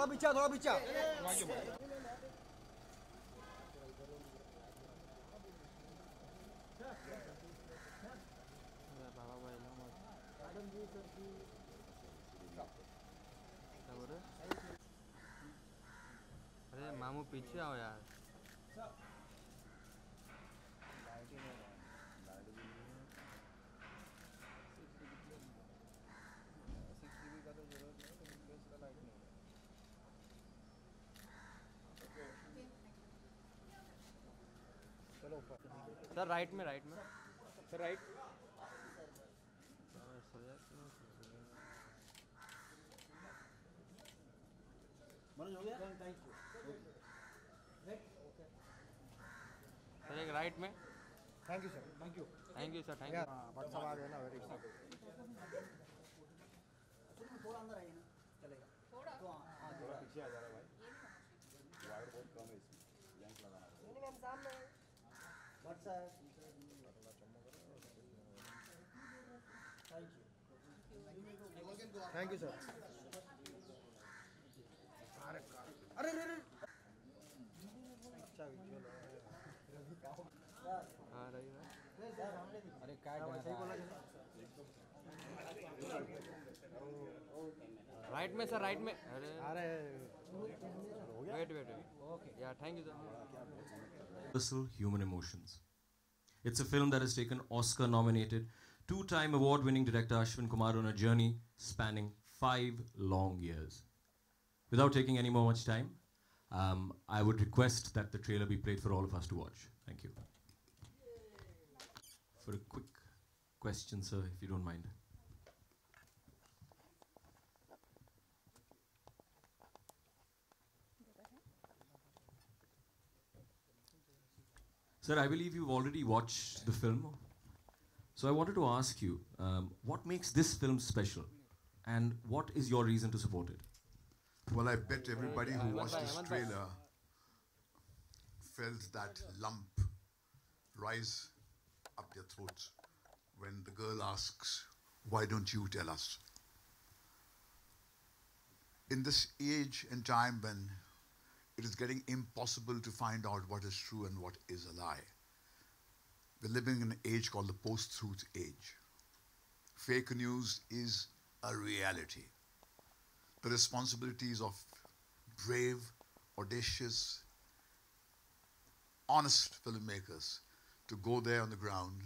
थोड़ा पीछे अरे मामू पीछे आओ यार। सर राइट में सर राइट। मनोज हो गया? सर एक राइट में। Thank you sir, thank you sir, thank you. WhatsApp आ गया ना, वेरी गुड। थोड़ा अंदर आइए ना, चलेगा थोड़ा। तो हाँ थोड़ा पीछे आ जा रहा है भाई, वायर बहुत कम है इसमें, लेंस लगाना है। नहीं मैम सामने व्हाट्सएप। Thank you sir. अरे अरे अच्छा विजुअल है। हाँ रही है। अरे क्या सही बोला राइट में सर, राइट में। अरे वेट ओके या thank you sir. Universal human emotions. It's a film that has taken Oscar-nominated, two-time award-winning director Ashvin Kumar on a journey spanning 5 long years. Without taking any more much time, I would request that the trailer be played for all of us to watch. Thank you. For a quick question, sir, if you don't mind. Sir, I believe you've already watched the film. So I wanted to ask you, what makes this film special? And what is your reason to support it? Well, I bet everybody who watched this trailer felt that lump rise up their throats when the girl asks, why don't you tell us? In this age and time when it is getting impossible to find out what is true and what is a lie, we're living in an age called the post-truth age. Fake news is a reality. The responsibilities of brave, audacious, honest filmmakers to go there on the ground,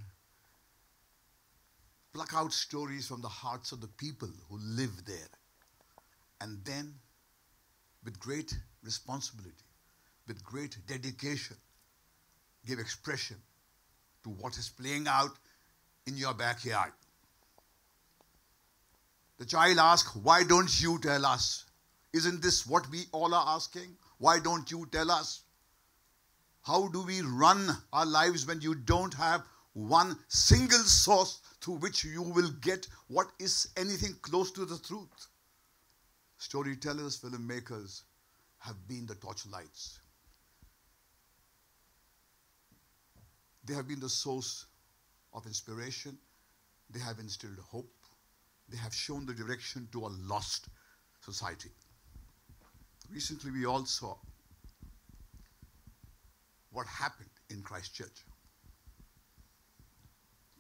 pluck out stories from the hearts of the people who live there, and then, with great responsibility, with great dedication, give expression to what is playing out in your backyard. The child asks, why don't you tell us? Isn't this what we all are asking? Why don't you tell us? How do we run our lives when you don't have one single source through which you will get what is anything close to the truth? Storytellers, filmmakers have been the torchlights. They have been the source of inspiration. They have instilled hope. They have shown the direction to a lost society. Recently, we all saw what happened in Christchurch.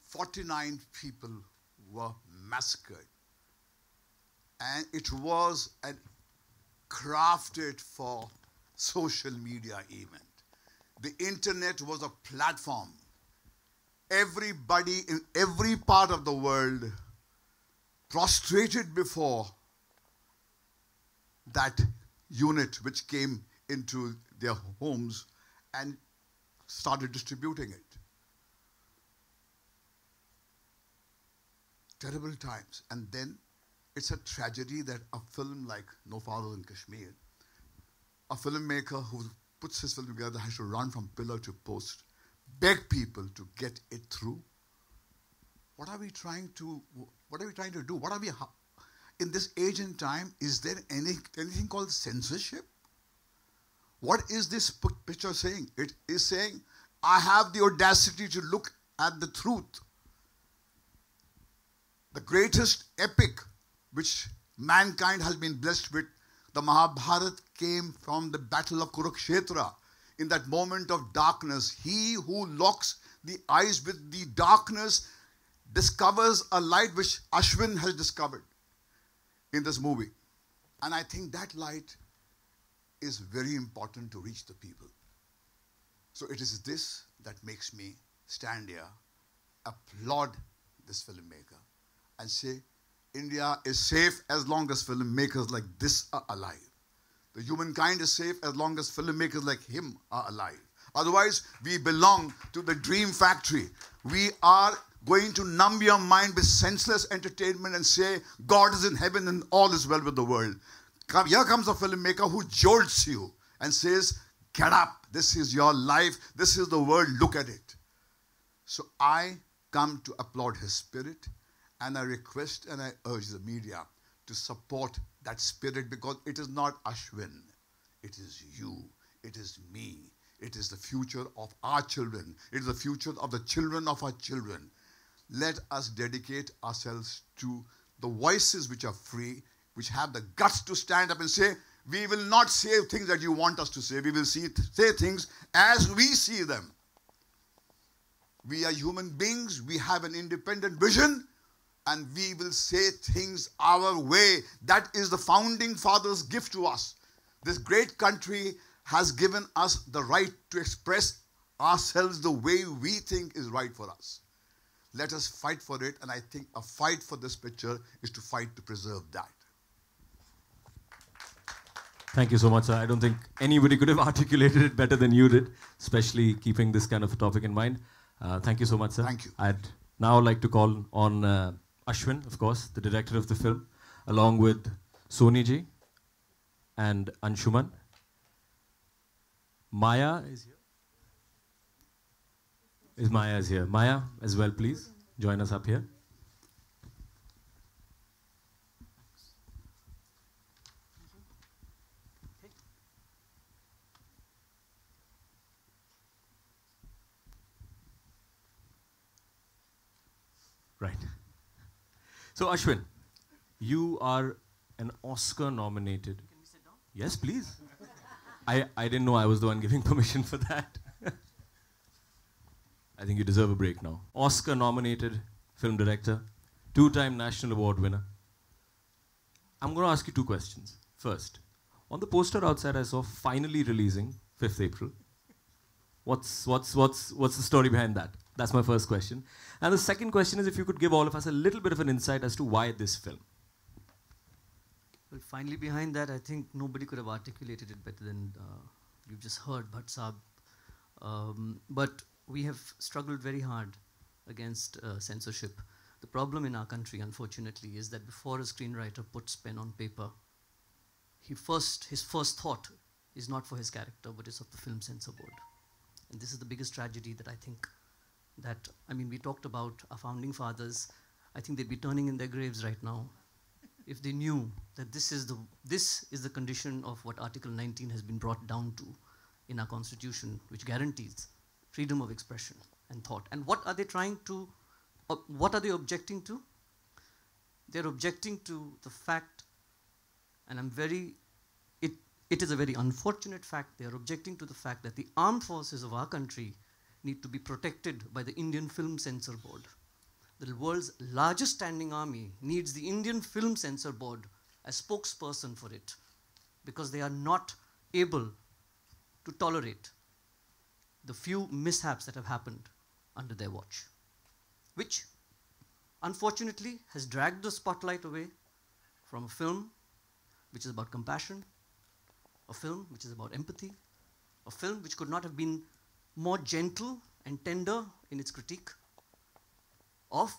49 people were massacred. And it was a crafted for social media event. The internet was a platform. Everybody in every part of the world prostrated before that unit which came into their homes and started distributing it. Terrible times. And then it's a tragedy that a film like No Father in Kashmir, a filmmaker who puts his film together has to run from pillar to post, beg people to get it through. What are we trying to do? What are we, in this age and time, is there anything called censorship? What is this picture saying? It is saying, I have the audacity to look at the truth. The greatest epic which mankind has been blessed with The Mahabharata came from the battle of Kurukshetra. In that moment of darkness, he who locks the eyes with the darkness discovers a light which Ashwin has discovered in this movie. And I think that light is very important to reach the people. So it is this that makes me stand here, applaud this filmmaker, and say, India is safe as long as filmmakers like this are alive. The humankind is safe as long as filmmakers like him are alive. Otherwise, we belong to the dream factory. We are going to numb your mind with senseless entertainment and say, God is in heaven and all is well with the world. Here comes a filmmaker who jolts you and says, get up, this is your life, this is the world, look at it. So I come to applaud his spirit, and I request and I urge the media to support that spirit, because it is not Ashwin, it is you, it is me, it is the future of our children, it is the future of the children of our children. Let us dedicate ourselves to the voices which are free, which have the guts to stand up and say, we will not say things that you want us to say, we will say things as we see them. We are human beings, we have an independent vision, and we will say things our way. That is the founding fathers' gift to us. This great country has given us the right to express ourselves the way we think is right for us. Let us fight for it, and I think a fight for this picture is to fight to preserve that. Thank you so much, sir. I don't think anybody could have articulated it better than you did, especially keeping this kind of a topic in mind. Thank you so much, sir. Thank you. I'd now like to call on Ashwin, of course, the director of the film, along with Soni ji and Anshuman. Maya is here. Maya is here. Maya as well, please. Join us up here. Right. So, Ashwin, you are an Oscar-nominated... Can we sit down? Yes, please. I didn't know I was the one giving permission for that. I think you deserve a break now. Oscar-nominated film director, two-time National Award winner. I'm going to ask you two questions. First, on the poster outside I saw finally releasing 5th April. What's the story behind that? That's my first question. And the second question is if you could give all of us a little bit of an insight as to why this film. Well, finally behind that, I think nobody could have articulated it better than you've just heard, Bhatt Saab. But we have struggled very hard against censorship. The problem in our country, unfortunately, is that before a screenwriter puts pen on paper, his first thought is not for his character, but it's of the Film Censor Board. And this is the biggest tragedy that I think that, I mean, we talked about our founding fathers. I think they'd be turning in their graves right now if they knew that this is the condition of what Article 19 has been brought down to in our Constitution, which guarantees freedom of expression and thought. And what are they trying to, what are they objecting to? They're objecting to the fact, and it is a very unfortunate fact, they're objecting to the fact that the armed forces of our country need to be protected by the Indian Film Censor Board. The world's largest standing army needs the Indian Film Censor Board as spokesperson for it, because they are not able to tolerate the few mishaps that have happened under their watch, which unfortunately has dragged the spotlight away from a film which is about compassion, a film which is about empathy, a film which could not have been more gentle and tender in its critique of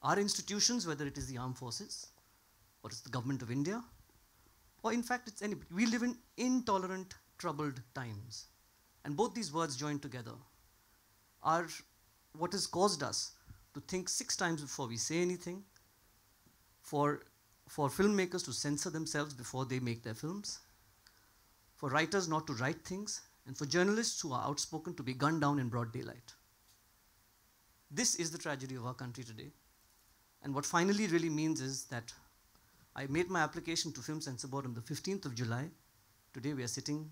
our institutions, whether it is the armed forces, or it's the government of India, or in fact it's anybody. We live in intolerant, troubled times. And both these words joined together are what has caused us to think 6 times before we say anything, for filmmakers to censor themselves before they make their films, for writers not to write things, and for journalists who are outspoken to be gunned down in broad daylight. This is the tragedy of our country today. And what finally really means is that I made my application to Film Censor Board on the 15th of July. Today we are sitting,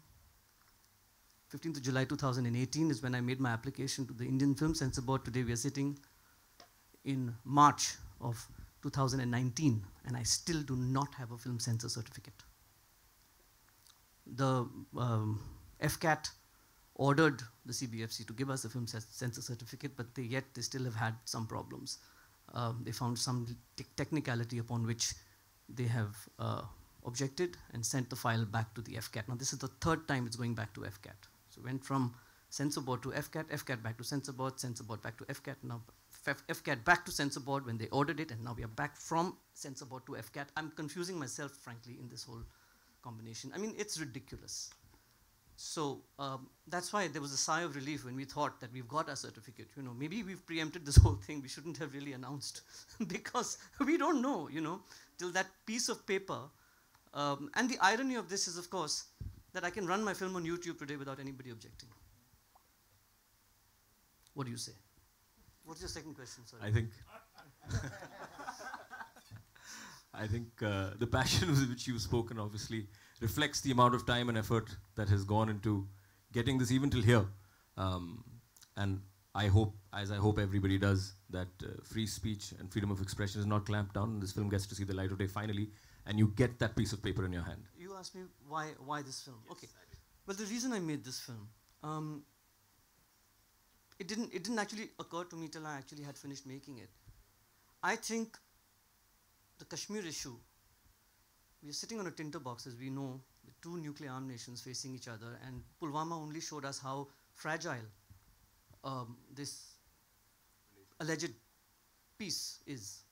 15th of July 2018 is when I made my application to the Indian Film Censor Board. Today we are sitting in March of 2019, and I still do not have a film censor certificate. The FCAT ordered the CBFC to give us a film censor certificate, but they still have had some problems. They found some technicality upon which they have objected and sent the file back to the FCAT. Now this is the third time it's going back to FCAT. So it went from censor board to FCAT, FCAT back to censor board back to FCAT, now FCAT back to censor board when they ordered it, and now we are back from censor board to FCAT. I'm confusing myself, frankly, in this whole combination. I mean, it's ridiculous. So that's why there was a sigh of relief when we thought that we've got our certificate. You know, maybe we've preempted this whole thing. We shouldn't have really announced because we don't know, you know, till that piece of paper. And the irony of this is, of course, that I can run my film on YouTube today without anybody objecting. What do you say? What's your second question? Sorry. I think the passion with which you've spoken obviously reflects the amount of time and effort that has gone into getting this even till here. And I hope, as I hope everybody does, that free speech and freedom of expression is not clamped down and this film gets to see the light of day finally, and you get that piece of paper in your hand. You asked me why this film. Yes, okay. Well, the reason I made this film, it didn't actually occur to me till I actually had finished making it. I think the Kashmir issue, we are sitting on a tinderbox, as we know, with two nuclear armed nations facing each other, and Pulwama only showed us how fragile this alleged peace is.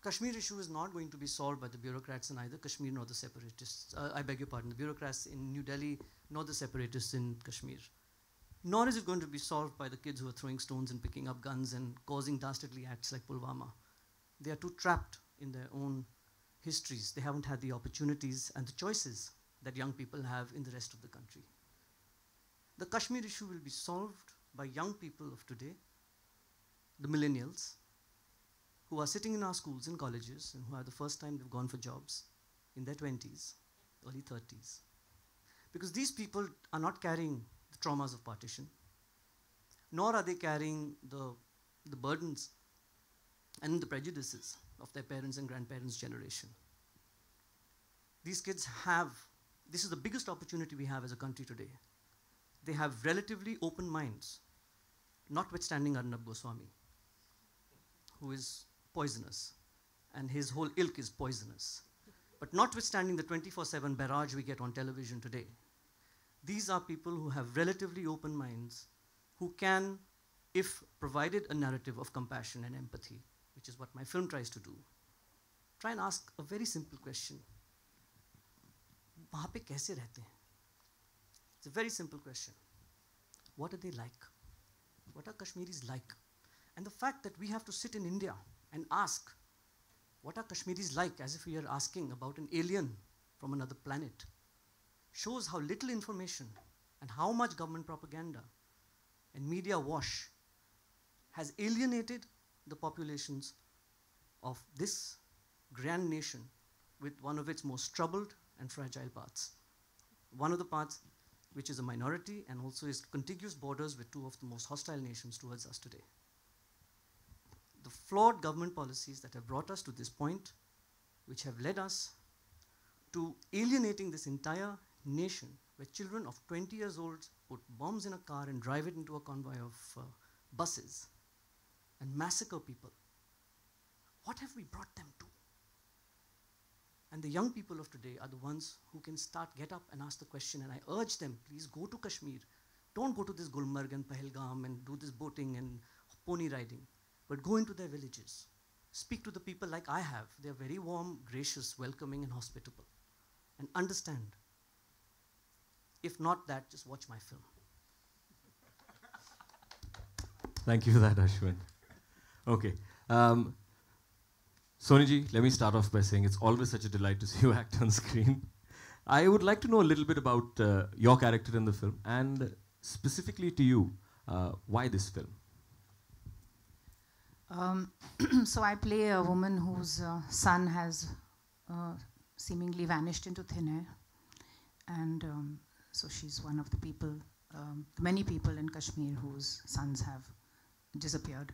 Kashmir issue is not going to be solved by the bureaucrats in either Kashmir nor the separatists. I beg your pardon, the bureaucrats in New Delhi nor the separatists in Kashmir. Nor is it going to be solved by the kids who are throwing stones and picking up guns and causing dastardly acts like Pulwama. They are too trapped in their own histories. They haven't had the opportunities and the choices that young people have in the rest of the country. The Kashmir issue will be solved by young people of today, the millennials, who are sitting in our schools and colleges and who are the first time they've gone for jobs in their 20s, early 30s. Because these people are not carrying the traumas of partition, nor are they carrying the burdens and the prejudices of their parents and grandparents' generation. These kids have, this is the biggest opportunity we have as a country today. They have relatively open minds, notwithstanding Arnab Goswami, who is poisonous, and his whole ilk is poisonous. But notwithstanding the 24/7 barrage we get on television today, these are people who have relatively open minds, who can, if provided a narrative of compassion and empathy, which is what my film tries to do, try and ask a very simple question. Wahan pe kaise rehte hain? It's a very simple question. What are they like? What are Kashmiris like? And the fact that we have to sit in India and ask, what are Kashmiris like, as if we are asking about an alien from another planet, shows how little information and how much government propaganda and media wash has alienated the populations of this grand nation with one of its most troubled and fragile parts. One of the parts which is a minority and also is contiguous borders with two of the most hostile nations towards us today. The flawed government policies that have brought us to this point, which have led us to alienating this entire nation, where children of 20 years old put bombs in a car and drive it into a convoy of buses and massacre people. What have we brought them to? And the young people of today are the ones who can get up and ask the question, and I urge them, please go to Kashmir. Don't go to this Gulmarg and Pahalgam and do this boating and pony riding, but go into their villages. Speak to the people like I have. They're very warm, gracious, welcoming, and hospitable. And understand. If not that, just watch my film. Thank you for that, Ashwin. Okay. Soniji, let me start off by saying it's always such a delight to see you act on screen. I would like to know a little bit about your character in the film, and specifically to you, why this film? So I play a woman whose son has seemingly vanished into thin air. And so she's one of the people, many people in Kashmir whose sons have disappeared.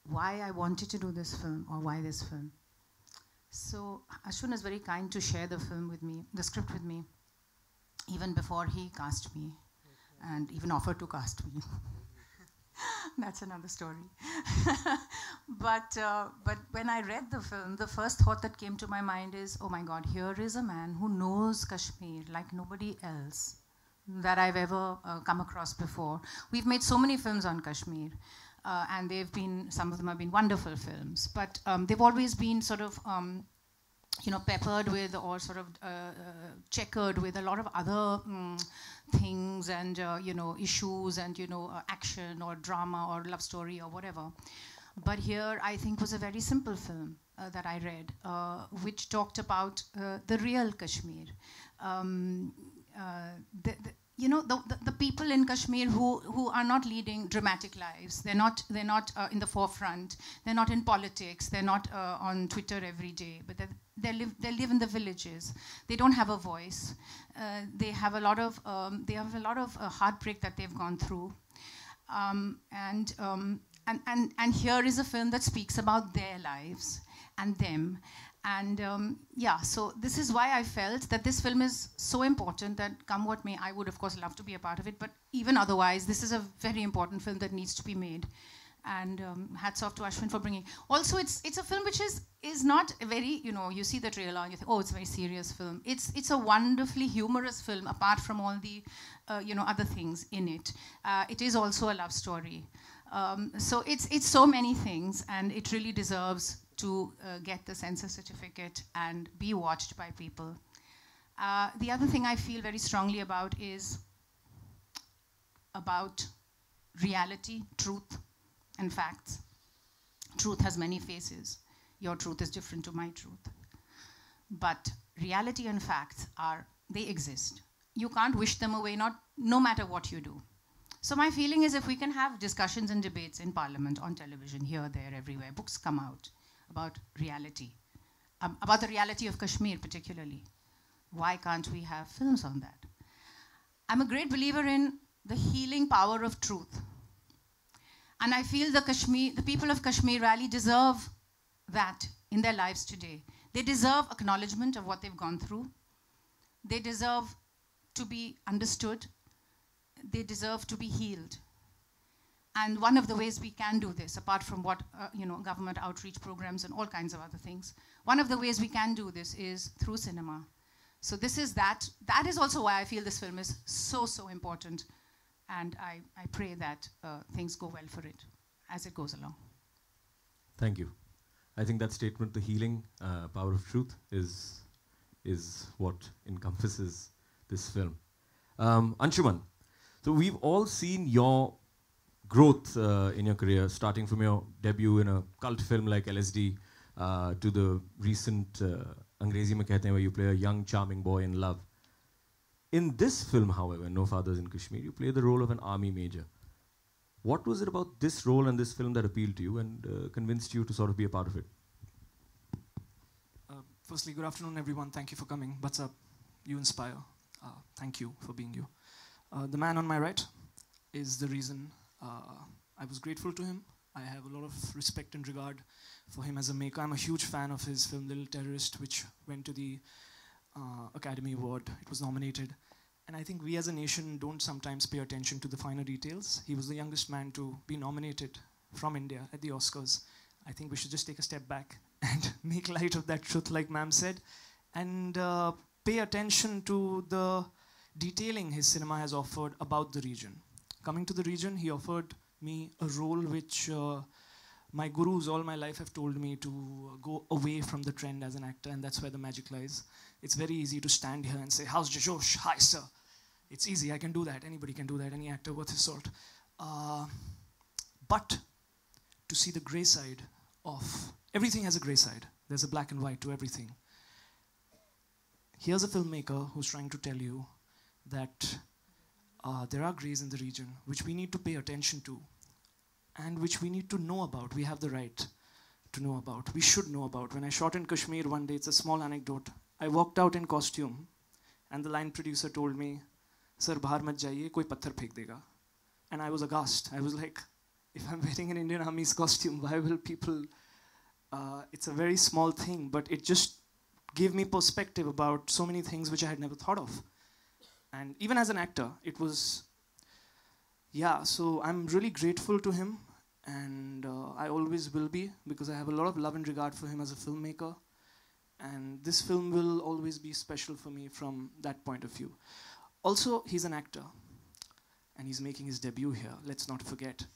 Why I wanted to do this film, or why this film? So Ashwin is very kind to share the film with me, the script with me, even before he cast me, and even offered to cast me. That's another story. But when I read the film, the first thought that came to my mind is, oh my God, here is a man who knows Kashmir like nobody else that I've ever come across before. We've made so many films on Kashmir, and some of them have been wonderful films, but they've always been sort of, peppered with, or sort of checkered with a lot of other things and, issues and, action or drama or love story or whatever. But here, I think, was a very simple film that I read, which talked about the real Kashmir. The people in Kashmir who are not leading dramatic lives. They're not in the forefront. They're not in politics. They're not on Twitter every day. But they live in the villages. They don't have a voice. They have a lot of heartbreak that they've gone through. And here is a film that speaks about their lives and them. And so this is why I felt that this film is so important that come what may, I would of course love to be a part of it, but even otherwise, this is a very important film that needs to be made. And hats off to Ashwin for bringing. Also, it's a film which is not a very, you see the trailer and you think, oh, it's a very serious film. It's a wonderfully humorous film, apart from all the, other things in it. It is also a love story. So it's so many things, and it really deserves to get the censor certificate and be watched by people. The other thing I feel very strongly about is about reality, truth, and facts. Truth has many faces. Your truth is different to my truth. But reality and facts they exist. You can't wish them away, no matter what you do. So my feeling is, if we can have discussions and debates in Parliament, on television, here, there, everywhere, books come out about reality, about the reality of Kashmir particularly. Why can't we have films on that? I'm a great believer in the healing power of truth. And I feel the people of Kashmir really deserve that in their lives today. They deserve acknowledgement of what they've gone through. They deserve to be understood. They deserve to be healed. And one of the ways we can do this, apart from what, government outreach programs and all kinds of other things, one of the ways we can do this is through cinema. So this is that. That is also why I feel this film is so, so important. And I pray that things go well for it as it goes along. Thank you. I think that statement, the healing power of truth, is what encompasses this film. Anshuman, so we've all seen your growth in your career, starting from your debut in a cult film like LSD to the recent Angrezi Mein Kehte Hain, where you play a young, charming boy in love. In this film, however, No Fathers in Kashmir, you play the role of an army major. What was it about this role and this film that appealed to you and convinced you to sort of be a part of it? Firstly, good afternoon, everyone. Thank you for coming. What's up? You inspire. Thank you for being you. The man on my right is the reason I was grateful to him. I have a lot of respect and regard for him as a maker. I'm a huge fan of his film Little Terrorist, which went to the Academy Award. It was nominated. And I think we as a nation don't sometimes pay attention to the finer details. He was the youngest man to be nominated from India at the Oscars. I think we should just take a step back and make light of that truth, like ma'am said, and pay attention to the detailing his cinema has offered about the region. Coming to the region, he offered me a role which my gurus all my life have told me to go away from the trend as an actor, and that's where the magic lies. It's very easy to stand here and say, how's Josh? Hi, sir. It's easy, I can do that. Anybody can do that, any actor worth his salt. But to see the grey side of, everything has a grey side. There's a black and white to everything. Here's a filmmaker who's trying to tell you that there are greys in the region which we need to pay attention to. and which we need to know about. We have the right to know about. We should know about. When I shot in Kashmir one day, it's a small anecdote. I walked out in costume, and the line producer told me, "Sir, bahar mat jaiye, koi patthar phek dega." And I was aghast. I was like, if I'm wearing an Indian Army's costume, why will people... it's a very small thing, but it just gave me perspective about so many things which I had never thought of. And even as an actor, it was... Yeah, so I'm really grateful to him, and I always will be, because I have a lot of love and regard for him as a filmmaker. And this film will always be special for me from that point of view. Also, he's an actor, and he's making his debut here, let's not forget.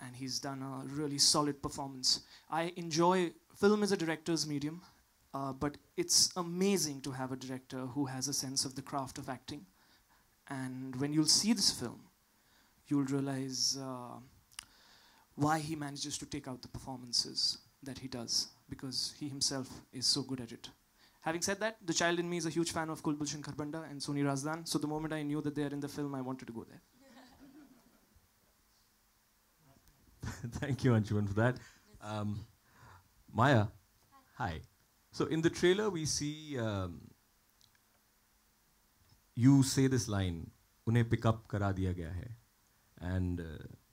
And he's done a really solid performance. I enjoy... Film is a director's medium, but it's amazing to have a director who has a sense of the craft of acting. And when you'll see this film, you'll realize why he manages to take out the performances that he does, because he himself is so good at it. Having said that, the child in me is a huge fan of Kulbhushan Kharbanda and Roni Razdan, so the moment I knew that they are in the film, I wanted to go there. Thank you, Anshuman, for that. Maya, hi. So in the trailer, we see you say this line, "Unhe pick up kara diya gaya hai," and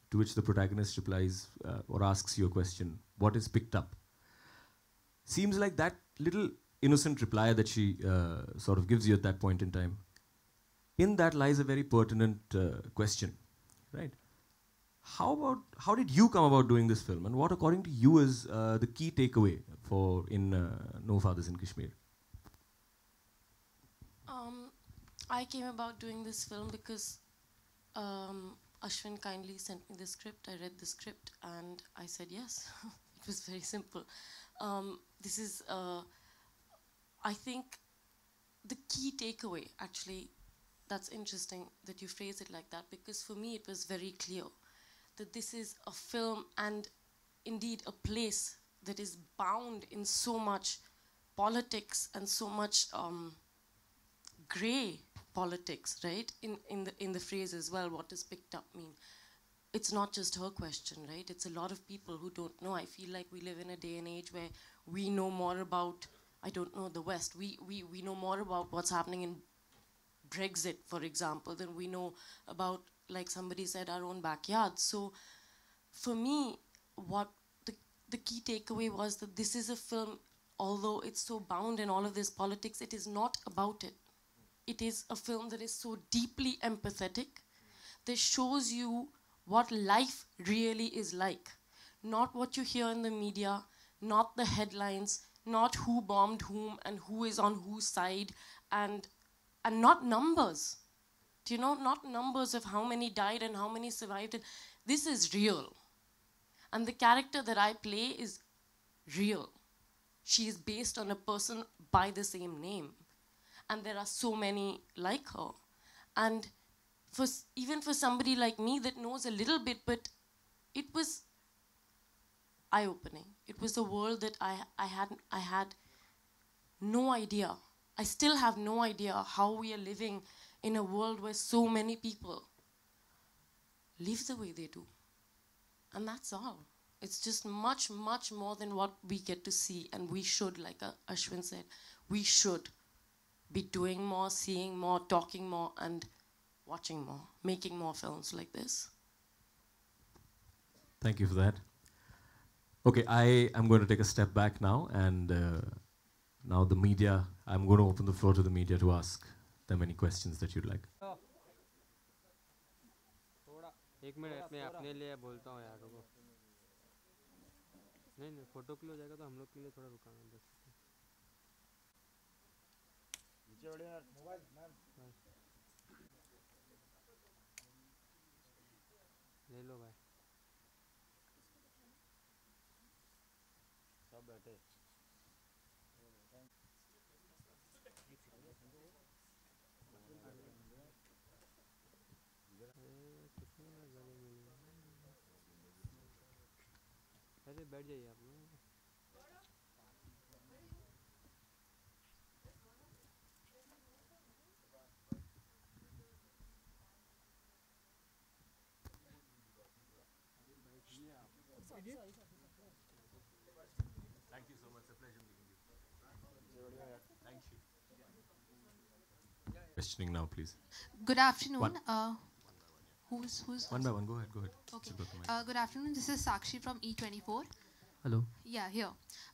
to which the protagonist replies or asks you a question, "What is picked up?" Seems like that little innocent reply that she sort of gives you at that point in time. In that lies a very pertinent question, right? How did you come about doing this film, and what, according to you, is the key takeaway for No Fathers in Kashmir? I came about doing this film because Ashwin kindly sent me the script. I read the script and I said yes. It was very simple. This is, I think, the key takeaway, actually. That's interesting that you phrase it like that, because for me it was very clear that this is a film and indeed a place that is bound in so much politics and so much grey politics, right? In the phrase as well, what does picked up mean? It's not just her question, right? It's a lot of people who don't know. I feel like we live in a day and age where we know more about, I don't know, the West. We know more about what's happening in Brexit, for example, than we know about, like somebody said, our own backyard. So for me, what the key takeaway was that this is a film, although it's so bound in all of this politics, it is not about it. It is a film that is so deeply empathetic, that shows you what life really is like. Not what you hear in the media, not the headlines, not who bombed whom and who is on whose side, and not numbers. Do you know, not numbers of how many died and how many survived. This is real. And the character that I play is real. She is based on a person by the same name. And there are so many like her. And even for somebody like me that knows a little bit, but it was eye-opening. It was a world that I had no idea. I still have no idea how we are living in a world where so many people live the way they do. And that's all. It's just much, much more than what we get to see. And we should, like Ashwin said, we should be doing more, seeing more, talking more, and watching more, making more films like this. Thank you for that. Okay, I am going to take a step back now, and now the media, I'm going to open the floor to the media to ask them any questions that you'd like. थोड़ा एक minute में अपने लिए बोलता हूँ यार, रुको। नहीं फोटो के लिए हो जाएगा तो हम लोग के लिए थोड़ा रुकाना 10 सेकंड। नीचे बढ़िए यार, मोबाइल मैम ले लो भाई, सब बैठे। अरे बैठ जाइए आप लोग। Thank you so much. It's a pleasure meeting you. Thank you. Questioning now, please. Good afternoon. One. Who's One by one. Go ahead. Go ahead. Okay. Sit with the mic. Good afternoon. This is Sakshi from E24. Hello. Yeah, here.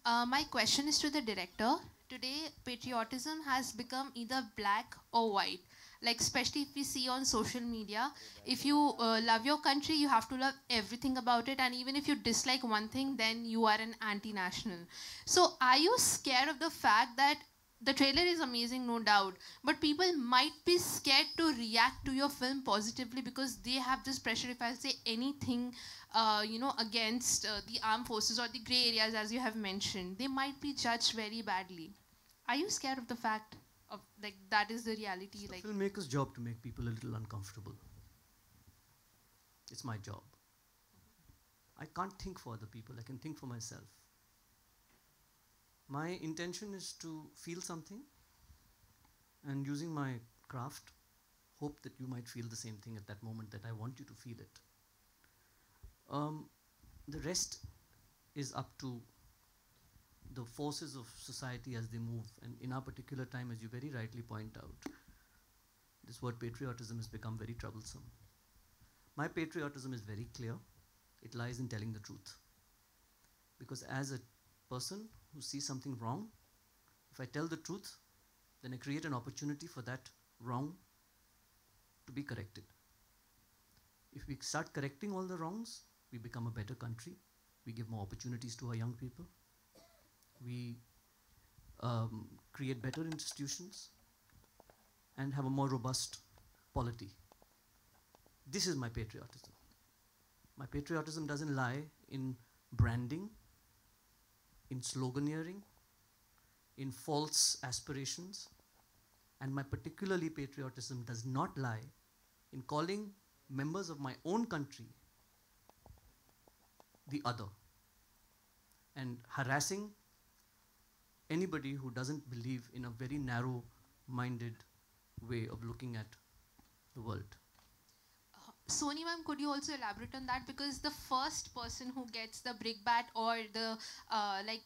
My question is to the director. Today, patriotism has become either black or white. Like, especially if we see on social media, if you love your country, you have to love everything about it. And even if you dislike one thing, then you are an anti-national. So are you scared of the fact that the trailer is amazing, no doubt, but people might be scared to react to your film positively because they have this pressure? If I say anything, against the armed forces or the gray areas, as you have mentioned, they might be judged very badly. Are you scared of the fact of like that is the reality? It's like the filmmaker's job to make people a little uncomfortable. It's my job. I can't think for other people. I can think for myself. My intention is to feel something, and using my craft, hope that you might feel the same thing at that moment that I want you to feel it. The rest is up to the forces of society as they move. And in our particular time, as you very rightly point out, this word patriotism has become very troublesome. My patriotism is very clear. It lies in telling the truth. Because as a person who sees something wrong, if I tell the truth, then I create an opportunity for that wrong to be corrected. If we start correcting all the wrongs, we become a better country. We give more opportunities to our young people. We create better institutions and have a more robust polity. This is my patriotism. My patriotism doesn't lie in branding, in sloganeering, in false aspirations, and my particularly patriotism does not lie in calling members of my own country the other and harassing anybody who doesn't believe in a very narrow-minded way of looking at the world. Soni ma'am, could you also elaborate on that? Because the first person who gets the brickbat or the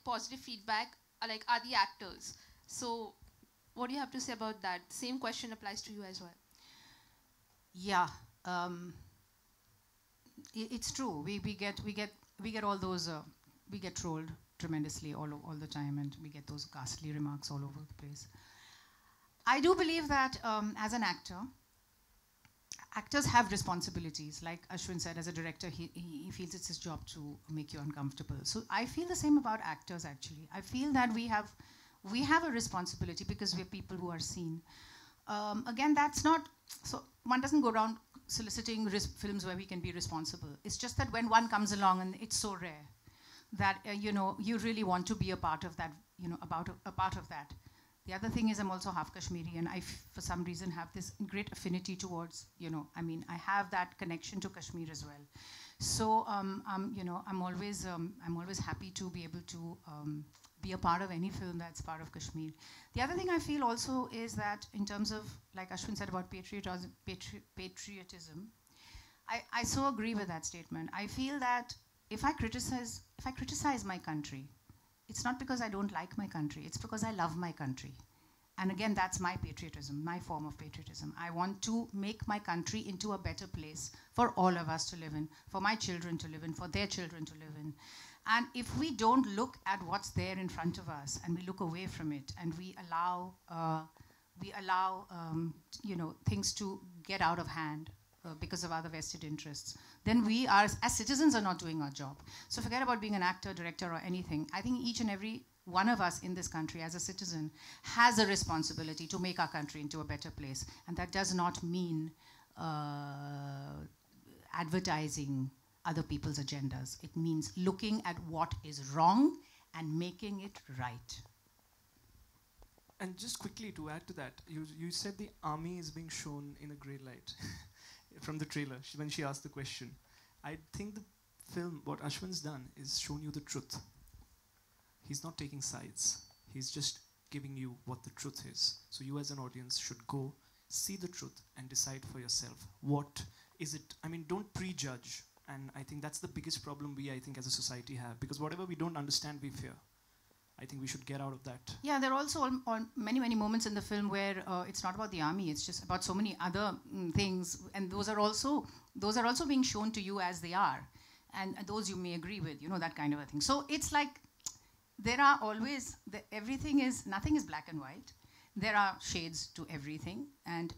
positive feedback are the actors. So what do you have to say about that? Same question applies to you as well. Yeah, it's true. We get all those. We get trolled tremendously all the time, and we get those ghastly remarks all over the place. I do believe that as an actor, actors have responsibilities. Like Ashwin said, as a director, he feels it's his job to make you uncomfortable. So I feel the same about actors, actually. I feel that we have a responsibility because we're people who are seen. Again, that's not, so one doesn't go around soliciting films where we can be responsible. It's just that when one comes along, and it's so rare, that you really want to be a part of that, a part of that. The other thing is I'm also half Kashmiri, and I, for some reason, have this great affinity towards, I have that connection to Kashmir as well. So, I'm always happy to be able to be a part of any film that's part of Kashmir. The other thing I feel also is that in terms of, like Ashwin said about patriotism, I so agree with that statement. I feel that if I criticize my country, it's not because I don't like my country, it's because I love my country. And again, that's my patriotism, my form of patriotism. I want to make my country into a better place for all of us to live in, for my children to live in, for their children to live in. And if we don't look at what's there in front of us and we look away from it and we allow things to get out of hand because of other vested interests, then we are, as citizens, are not doing our job. So forget about being an actor, director, or anything. I think each and every one of us in this country, as a citizen, has a responsibility to make our country into a better place. And that does not mean advertising other people's agendas. It means looking at what is wrong and making it right. And just quickly to add to that, you said the army is being shown in a grey light from the trailer when she asked the question. I think the film, what Ashwin's done, is shown you the truth. He's not taking sides. He's just giving you what the truth is. So you as an audience should go, see the truth and decide for yourself. What is it? I mean, don't prejudge. And I think that's the biggest problem we, I think, as a society have. Because whatever we don't understand, we fear. I think we should get out of that. Yeah, there are also many, many moments in the film where it's not about the army, it's just about so many other things. And those are also being shown to you as they are. And those you may agree with, you know, that kind of a thing. So it's like there are always, nothing is black and white. There are shades to everything. And,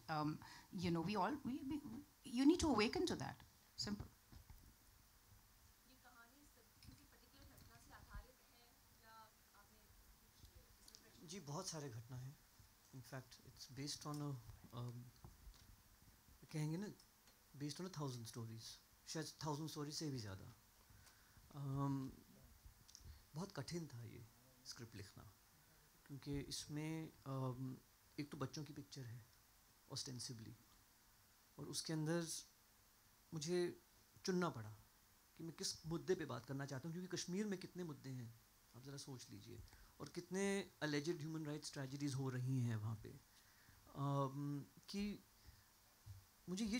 you know, you need to awaken to that. Simple. जी बहुत सारे घटना हैं. In fact, it's based on कहेंगे ना, based on 1,000 stories. शायद 1,000 stories से भी ज़्यादा. बहुत कठिन था ये स्क्रिप्ट लिखना, क्योंकि इसमें एक तो बच्चों की पिक्चर है ostensibly, और उसके अंदर मुझे चुनना पड़ा कि मैं किस मुद्दे पे बात करना चाहता हूँ, क्योंकि कश्मीर में कितने मुद्दे हैं आप ज़रा सोच लीजिए, और कितने alleged human rights tragedies हो रही हैं वहाँ पे, कि मुझे ये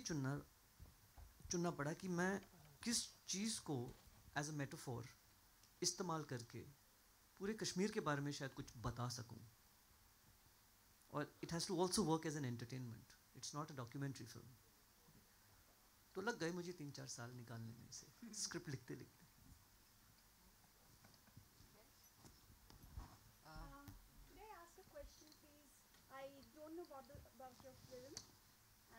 चुनना पड़ा कि मैं किस चीज़ को एज अ मेटाफोर इस्तेमाल करके पूरे कश्मीर के बारे में शायद कुछ बता सकूं. और it has to also work as an entertainment. It's not a documentary film. तो लग गए मुझे 3-4 साल निकालने में इसे, स्क्रिप्ट लिखते लिखते. Could I ask a question, please? I don't know about your film,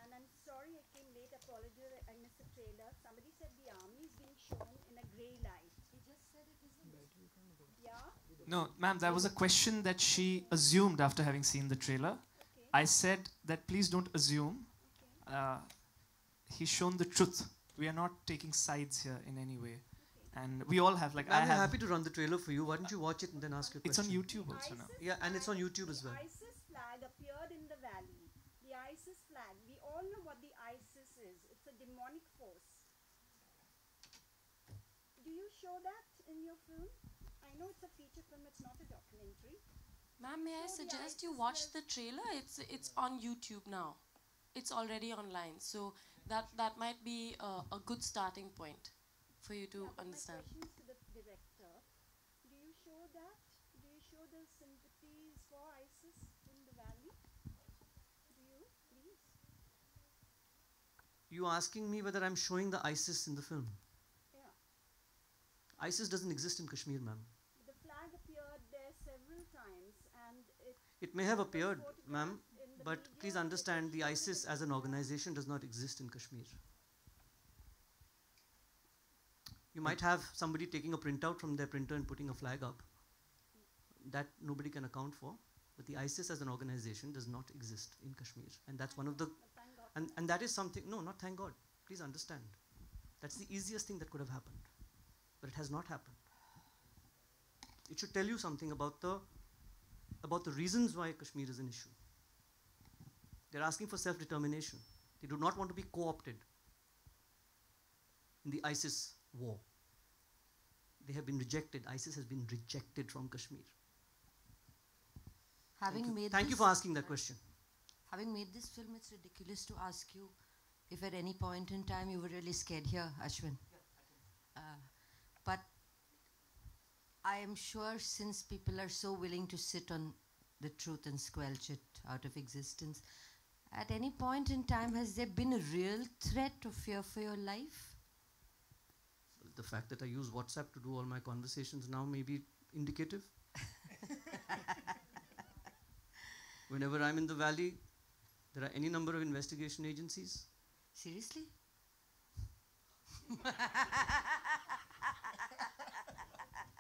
and I'm sorry I came late. Apologies, I missed the trailer. Somebody said the army is being shown in a grey light. He just said it isn't. Yeah? No, ma'am, that was a question that she assumed after having seen the trailer. Okay. I said that please don't assume. He's shown the truth. We are not taking sides here in any way. And we all have, like, I'm happy to run the trailer for you. Why don't you watch it and then ask your question? It's on YouTube also now. Yeah, and it's on YouTube as well. The ISIS flag appeared in the valley. The ISIS flag. We all know what the ISIS is. It's a demonic force. Do you show that in your film? I know it's a feature film. It's not a documentary. Ma'am, may I So the suggest you ISIS watch flag- the trailer? It's on YouTube now. It's already online. So that might be a good starting point for you to understand. My question is to the director. Do you show that? Do you show the sympathies for ISIS in the valley? Do you, please? You asking me whether I'm showing the ISIS in the film? Yeah. ISIS doesn't exist in Kashmir, ma'am. The flag appeared there several times, and It may have was appeared, photographed ma'am, in the but media, please it understand was the shown ISIS in the as an media. organization does not exist in Kashmir. You might have somebody taking a printout from their printer and putting a flag up. That nobody can account for. But the ISIS as an organization does not exist in Kashmir. And that's one of the... Thank God. And that is something... No, not thank God. Please understand. That's the easiest thing that could have happened. But it has not happened. It should tell you something about the reasons why Kashmir is an issue. They're asking for self-determination. They do not want to be co-opted in the ISIS war. They have been rejected. ISIS has been rejected from Kashmir. Thank you for asking that question. Having made this film, it's ridiculous to ask you if at any point in time you were really scared here, Ashwin. But I am sure since people are so willing to sit on the truth and squelch it out of existence, at any point in time, has there been a real threat or fear for your life? The fact that I use WhatsApp to do all my conversations now may be indicative. Whenever I'm in the valley, there are any number of investigation agencies. Seriously?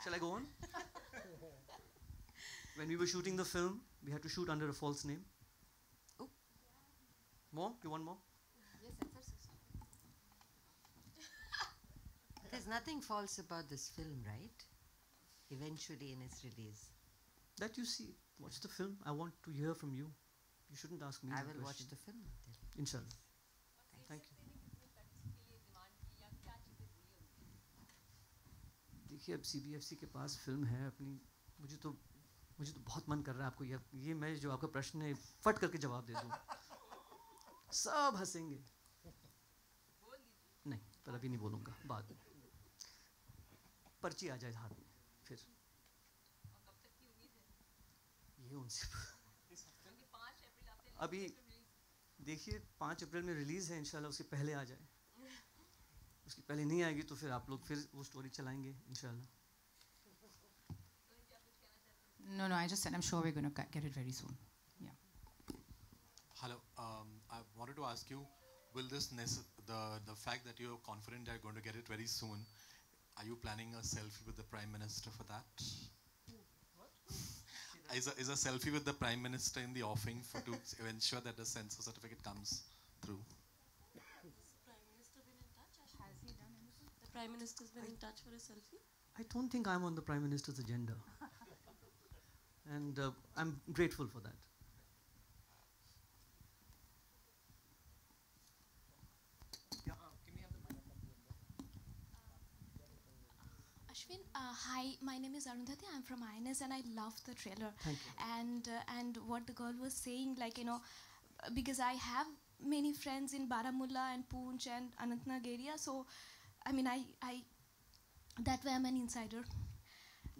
Shall I go on? When we were shooting the film, we had to shoot under a false name. Oh. More? You want more? Yes, There's nothing false about this film, right? Eventually in its release. That you see. Watch the film. I want to hear from you. You shouldn't ask me I that will watch question. the film then. Inshallah. Thank you. देखिए अब CBFC के पास film है अपनी, मुझे तो बहुत मन कर रहा है आपको ये मैं जो आपका प्रश्न है फट करके जवाब दे दूं. सब हंसेंगे. नहीं, पर अभी नहीं बोलूँगा, बाद में। पर्ची आ जाए हाथ में फिर ये उनसे अभी देखिए 5 अप्रैल में रिलीज़ है, इंशाल्लाह उसके पहले आ जाए। उसकी पहले नहीं आएगी तो फिर आप लोग फिर वो स्टोरी चलाएंगे इंशाल्लाह। No, I just said I'm sure we're going to get it very soon. Yeah. Hello, I wanted to ask you, will this the fact that you're confident that you're going to get it very soon, are you planning a selfie with the Prime Minister for that? Is a selfie with the Prime Minister in the offing to ensure that the censor certificate comes through? Has the Prime Minister been in touch? Has he done anything? The Prime Minister's been in touch for a selfie? I don't think I'm on the Prime Minister's agenda. And I'm grateful for that. Ashvin, hi, my name is Arundhati. I'm from INS and I loved the trailer. Thank you. And what the girl was saying, like, you know, because I have many friends in Baramulla and Poonch and Anantnag area, so I mean, I that way I'm an insider.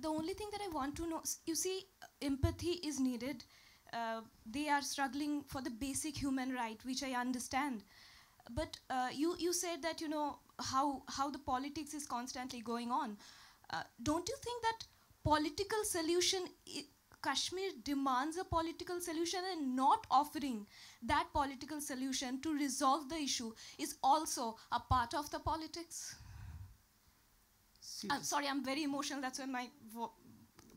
The only thing that I want to know, you see, empathy is needed. They are struggling for the basic human right, which I understand. But you said that, you know, how the politics is constantly going on. Don't you think that political solution, Kashmir demands a political solution, and not offering that political solution to resolve the issue is also a part of the politics? I'm sorry, I'm very emotional. That's when my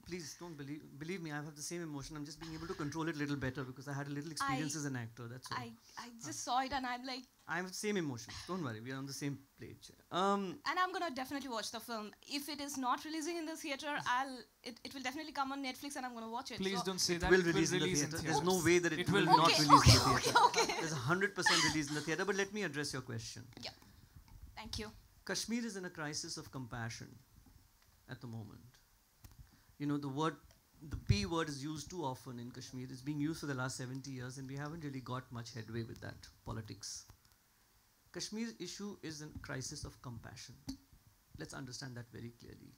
please don't believe me. I have the same emotion. I'm just being able to control it a little better because I had a little experience as an actor. That's all. I just saw it and I'm like. I have the same emotions. Don't worry, we are on the same page. And I'm gonna definitely watch the film. If it is not releasing in the theater, it will definitely come on Netflix and I'm gonna watch it. Please don't say that. It will release in the theater. There's no way that it will not release in the theater. Okay. There's 100% release in the theater. But let me address your question. Yeah. Thank you. Kashmir is in a crisis of compassion at the moment. You know, the P word is used too often in Kashmir. It's being used for the last 70 years and we haven't really got much headway with that politics. Kashmir's issue is a crisis of compassion. Let's understand that very clearly.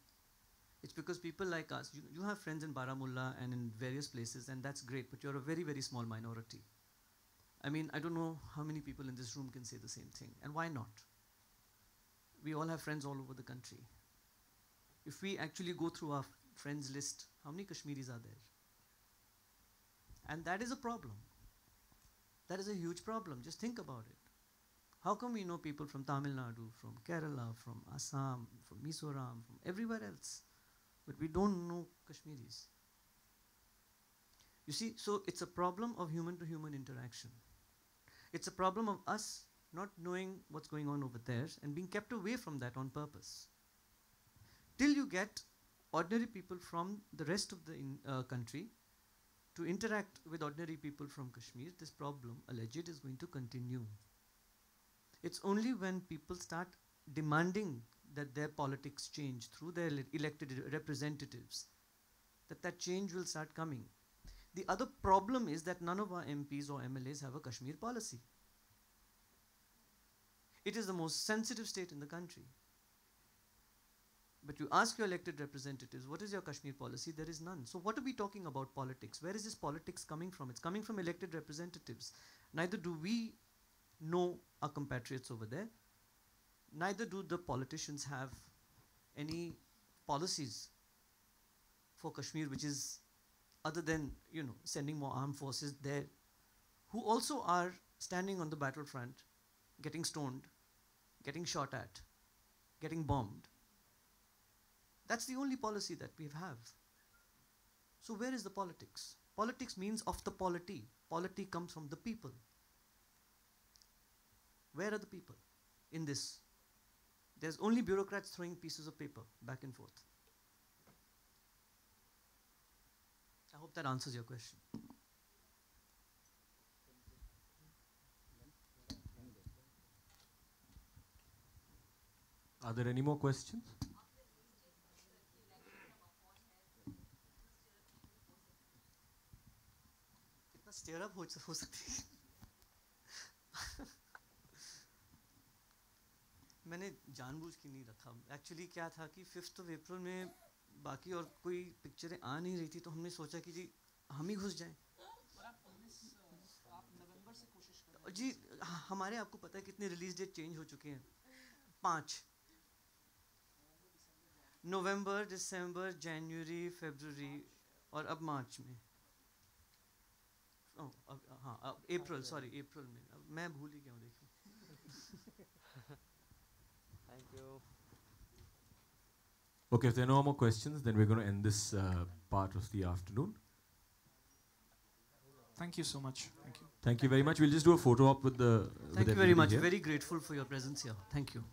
It's because people like us, you have friends in Baramulla and in various places, and that's great, but you're a very, very small minority. I mean, I don't know how many people in this room can say the same thing, and why not? We all have friends all over the country. If we actually go through our friends list, how many Kashmiris are there? And that is a problem. That is a huge problem. Just think about it. How come we know people from Tamil Nadu, from Kerala, from Assam, from Mizoram, from everywhere else, but we don't know Kashmiris? You see, so it's a problem of human-to-human interaction. It's a problem of us not knowing what's going on over there and being kept away from that on purpose. Till you get ordinary people from the rest of the country to interact with ordinary people from Kashmir, this problem, alleged, is going to continue. It's only when people start demanding that their politics change through their elected representatives that change will start coming. The other problem is that none of our MPs or MLAs have a Kashmir policy. It is the most sensitive state in the country. But you ask your elected representatives, what is your Kashmir policy? There is none. So what are we talking about politics? Where is this politics coming from? It's coming from elected representatives. Neither do we know our compatriots over there. Neither do the politicians have any policies for Kashmir, which is other than, you know, sending more armed forces there, who also are standing on the battlefront, getting stoned, getting shot at, getting bombed. That's the only policy that we have. So where is the politics? Politics means of the polity. Polity comes from the people. Where are the people in this? There's only bureaucrats throwing pieces of paper back and forth. I hope that answers your question. Are there any more questions? कितना stir up हो सकती है? मैंने जानबूझ के नहीं रखा. Actually क्या था कि 5th of April में बाकी और कोई पिक्चरें आ नहीं रही थी, तो हमने सोचा कि जी हम ही घुस जाएं. जी हमारे आपको पता है कितने रिलीज डेट चेंज हो चुके हैं? 5. नवंबर, दिसंबर, जनवरी, फरवरी और अब मार्च में. हाँ अप्रैल, सॉरी अप्रैल में. अब मैं भूल ही गया हूँ. देखिए. Thank you. Okay, if there are no more questions, then we're going to end this part of the afternoon. Thank you so much. Thank you. Thank you very much. We'll just do a photo op with the. Thank you very much. Here. Very grateful for your presence here. Thank you.